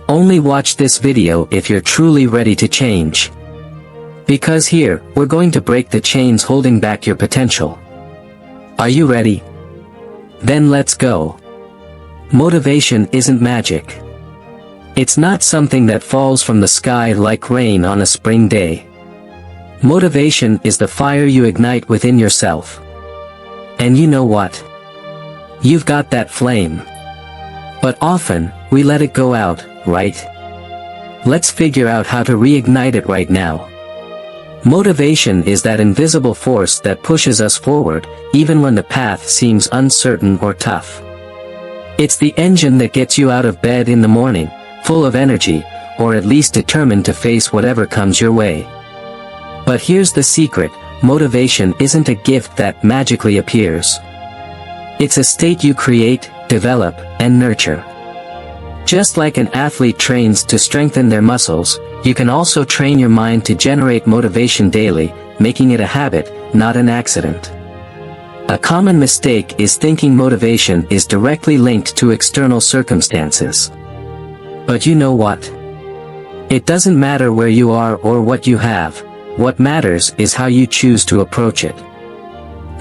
Only watch this video if you're truly ready to change. Because here, we're going to break the chains holding back your potential. Are you ready? Then let's go. Motivation isn't magic. It's not something that falls from the sky like rain on a spring day. Motivation is the fire you ignite within yourself. And you know what? You've got that flame. But often, we let it go out, right? Let's figure out how to reignite it right now. Motivation is that invisible force that pushes us forward, even when the path seems uncertain or tough. It's the engine that gets you out of bed in the morning, full of energy, or at least determined to face whatever comes your way. But here's the secret: motivation isn't a gift that magically appears. It's a state you create, develop, and nurture. Just like an athlete trains to strengthen their muscles, you can also train your mind to generate motivation daily, making it a habit, not an accident. A common mistake is thinking motivation is directly linked to external circumstances. But you know what? It doesn't matter where you are or what you have. What matters is how you choose to approach it.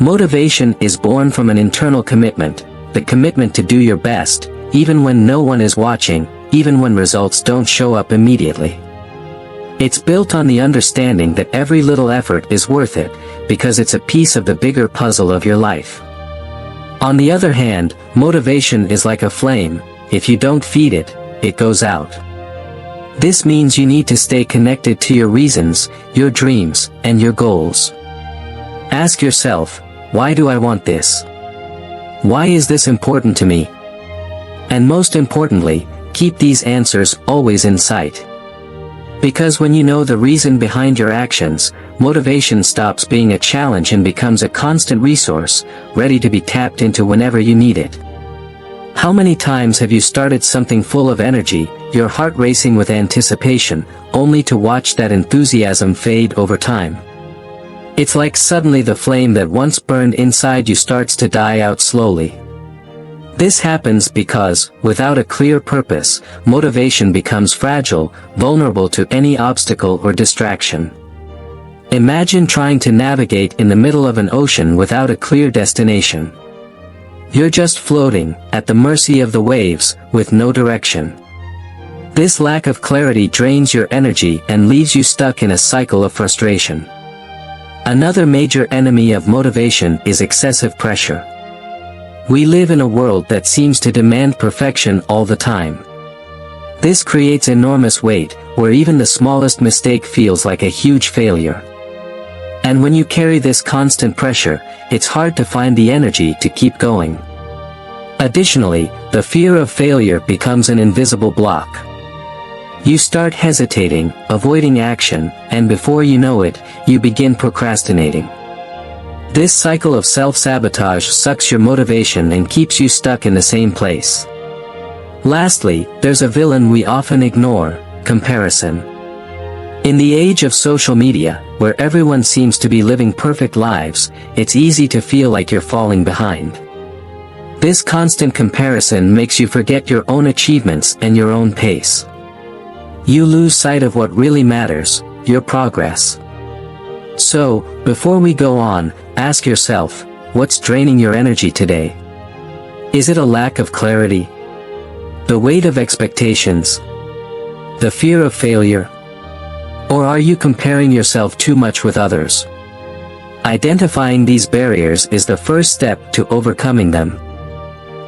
Motivation is born from an internal commitment, the commitment to do your best, even when no one is watching, even when results don't show up immediately. It's built on the understanding that every little effort is worth it, because it's a piece of the bigger puzzle of your life. On the other hand, motivation is like a flame: if you don't feed it, it goes out. This means you need to stay connected to your reasons, your dreams, and your goals. Ask yourself, why do I want this? Why is this important to me? And most importantly, keep these answers always in sight. Because when you know the reason behind your actions, motivation stops being a challenge and becomes a constant resource, ready to be tapped into whenever you need it. How many times have you started something full of energy, your heart racing with anticipation, only to watch that enthusiasm fade over time? It's like suddenly the flame that once burned inside you starts to die out slowly. This happens because, without a clear purpose, motivation becomes fragile, vulnerable to any obstacle or distraction. Imagine trying to navigate in the middle of an ocean without a clear destination. You're just floating, at the mercy of the waves, with no direction. This lack of clarity drains your energy and leaves you stuck in a cycle of frustration. Another major enemy of motivation is excessive pressure. We live in a world that seems to demand perfection all the time. This creates enormous weight, where even the smallest mistake feels like a huge failure. And when you carry this constant pressure, it's hard to find the energy to keep going. Additionally, the fear of failure becomes an invisible block. You start hesitating, avoiding action, and before you know it, you begin procrastinating. This cycle of self-sabotage sucks your motivation and keeps you stuck in the same place. Lastly, there's a villain we often ignore: comparison. In the age of social media, where everyone seems to be living perfect lives, it's easy to feel like you're falling behind. This constant comparison makes you forget your own achievements and your own pace. You lose sight of what really matters: your progress. So, before we go on, ask yourself, what's draining your energy today? Is it a lack of clarity? The weight of expectations? The fear of failure? Or are you comparing yourself too much with others? Identifying these barriers is the first step to overcoming them.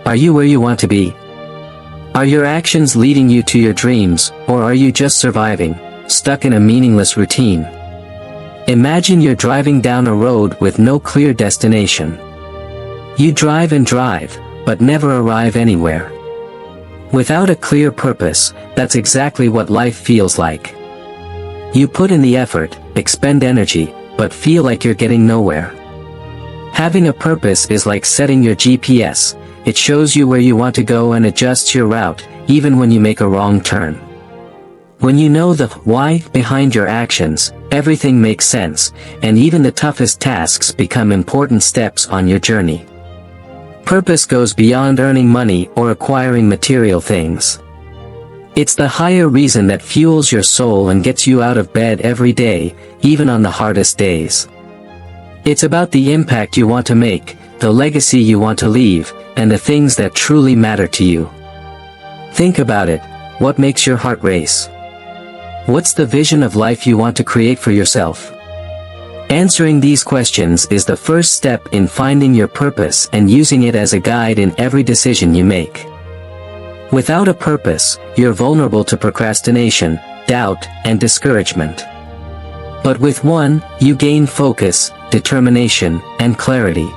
Are you where you want to be? Are your actions leading you to your dreams, or are you just surviving, stuck in a meaningless routine? Imagine you're driving down a road with no clear destination. You drive and drive, but never arrive anywhere. Without a clear purpose, that's exactly what life feels like. You put in the effort, expend energy, but feel like you're getting nowhere. Having a purpose is like setting your GPS. It shows you where you want to go and adjusts your route, even when you make a wrong turn. When you know the why behind your actions, everything makes sense, and even the toughest tasks become important steps on your journey. Purpose goes beyond earning money or acquiring material things. It's the higher reason that fuels your soul and gets you out of bed every day, even on the hardest days. It's about the impact you want to make, the legacy you want to leave, and the things that truly matter to you. Think about it. What makes your heart race? What's the vision of life you want to create for yourself? Answering these questions is the first step in finding your purpose and using it as a guide in every decision you make. Without a purpose, you're vulnerable to procrastination, doubt, and discouragement. But with one, you gain focus, determination, and clarity.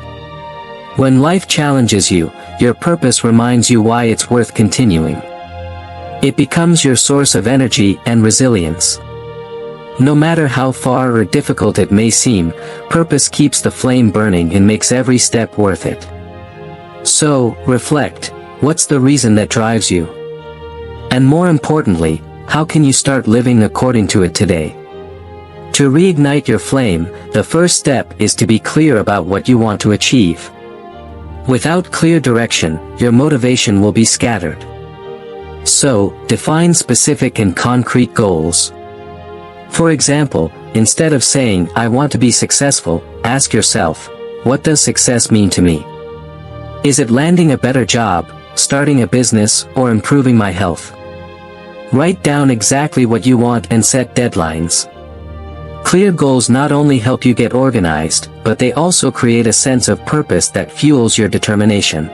When life challenges you, your purpose reminds you why it's worth continuing. It becomes your source of energy and resilience. No matter how far or difficult it may seem, purpose keeps the flame burning and makes every step worth it. So, reflect. What's the reason that drives you? And more importantly, how can you start living according to it today? To reignite your flame, the first step is to be clear about what you want to achieve. Without clear direction, your motivation will be scattered. So, define specific and concrete goals. For example, instead of saying, "I want to be successful," ask yourself, what does success mean to me? Is it landing a better job, starting a business, or improving my health? Write down exactly what you want and set deadlines. Clear goals not only help you get organized, but they also create a sense of purpose that fuels your determination.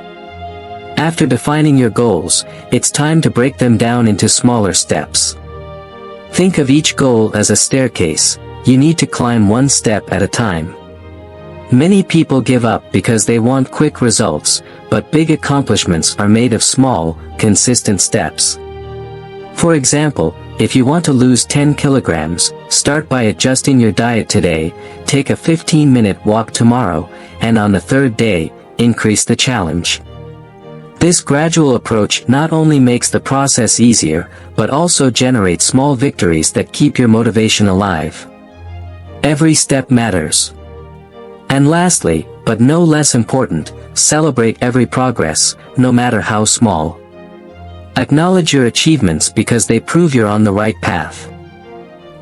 After defining your goals, it's time to break them down into smaller steps. Think of each goal as a staircase. You need to climb one step at a time. Many people give up because they want quick results, but big accomplishments are made of small, consistent steps. For example, if you want to lose 10 kilograms, start by adjusting your diet today, take a 15-minute walk tomorrow, and on the third day, increase the challenge. This gradual approach not only makes the process easier, but also generates small victories that keep your motivation alive. Every step matters. And lastly, but no less important, celebrate every progress, no matter how small. Acknowledge your achievements because they prove you're on the right path.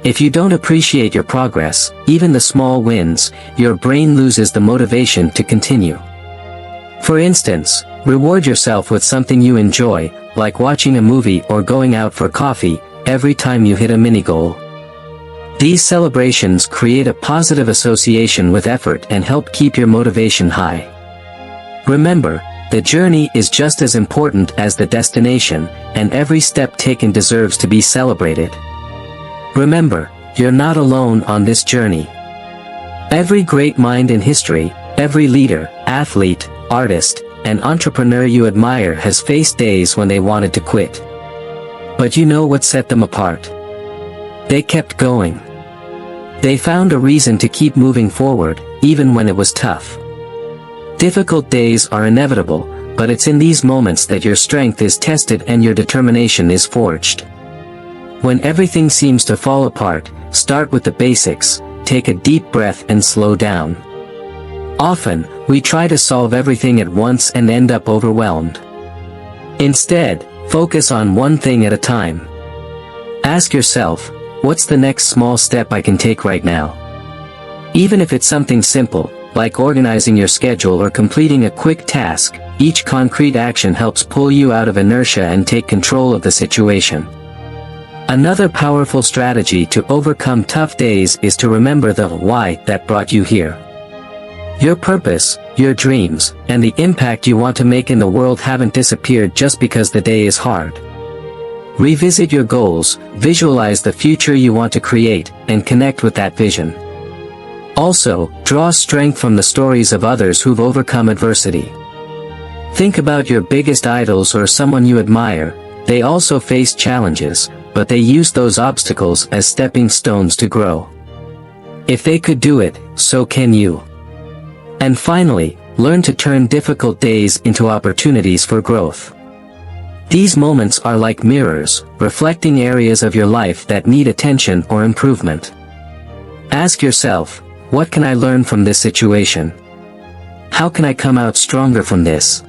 If you don't appreciate your progress, even the small wins, your brain loses the motivation to continue. For instance, reward yourself with something you enjoy, like watching a movie or going out for coffee, every time you hit a mini goal. These celebrations create a positive association with effort and help keep your motivation high. Remember, the journey is just as important as the destination, and every step taken deserves to be celebrated. Remember, you're not alone on this journey. Every great mind in history, every leader, athlete, artist, and entrepreneur you admire has faced days when they wanted to quit. But you know what set them apart? They kept going. They found a reason to keep moving forward, even when it was tough. Difficult days are inevitable, but it's in these moments that your strength is tested and your determination is forged. When everything seems to fall apart, start with the basics, take a deep breath and slow down. Often, we try to solve everything at once and end up overwhelmed. Instead, focus on one thing at a time. Ask yourself, what's the next small step I can take right now? Even if it's something simple, like organizing your schedule or completing a quick task, each concrete action helps pull you out of inertia and take control of the situation. Another powerful strategy to overcome tough days is to remember the why that brought you here. Your purpose, your dreams, and the impact you want to make in the world haven't disappeared just because the day is hard. Revisit your goals, visualize the future you want to create, and connect with that vision. Also, draw strength from the stories of others who've overcome adversity. Think about your biggest idols or someone you admire. They also faced challenges, but they used those obstacles as stepping stones to grow. If they could do it, so can you. And finally, learn to turn difficult days into opportunities for growth. These moments are like mirrors, reflecting areas of your life that need attention or improvement. Ask yourself, what can I learn from this situation? How can I come out stronger from this?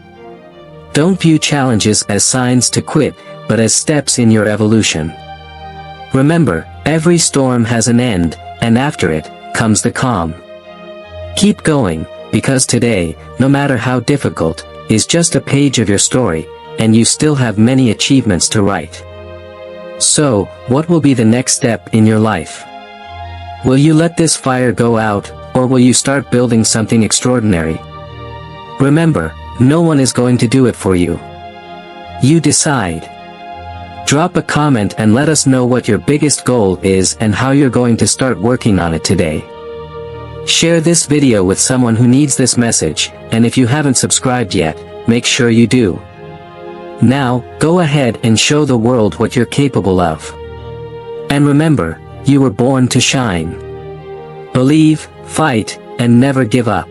Don't view challenges as signs to quit, but as steps in your evolution. Remember, every storm has an end, and after it comes the calm. Keep going, because today, no matter how difficult, is just a page of your story, and you still have many achievements to write. So, what will be the next step in your life? Will you let this fire go out, or will you start building something extraordinary? Remember, no one is going to do it for you. You decide. Drop a comment and let us know what your biggest goal is and how you're going to start working on it today. Share this video with someone who needs this message, and if you haven't subscribed yet, make sure you do. Now, go ahead and show the world what you're capable of. And remember, you were born to shine. Believe, fight, and never give up.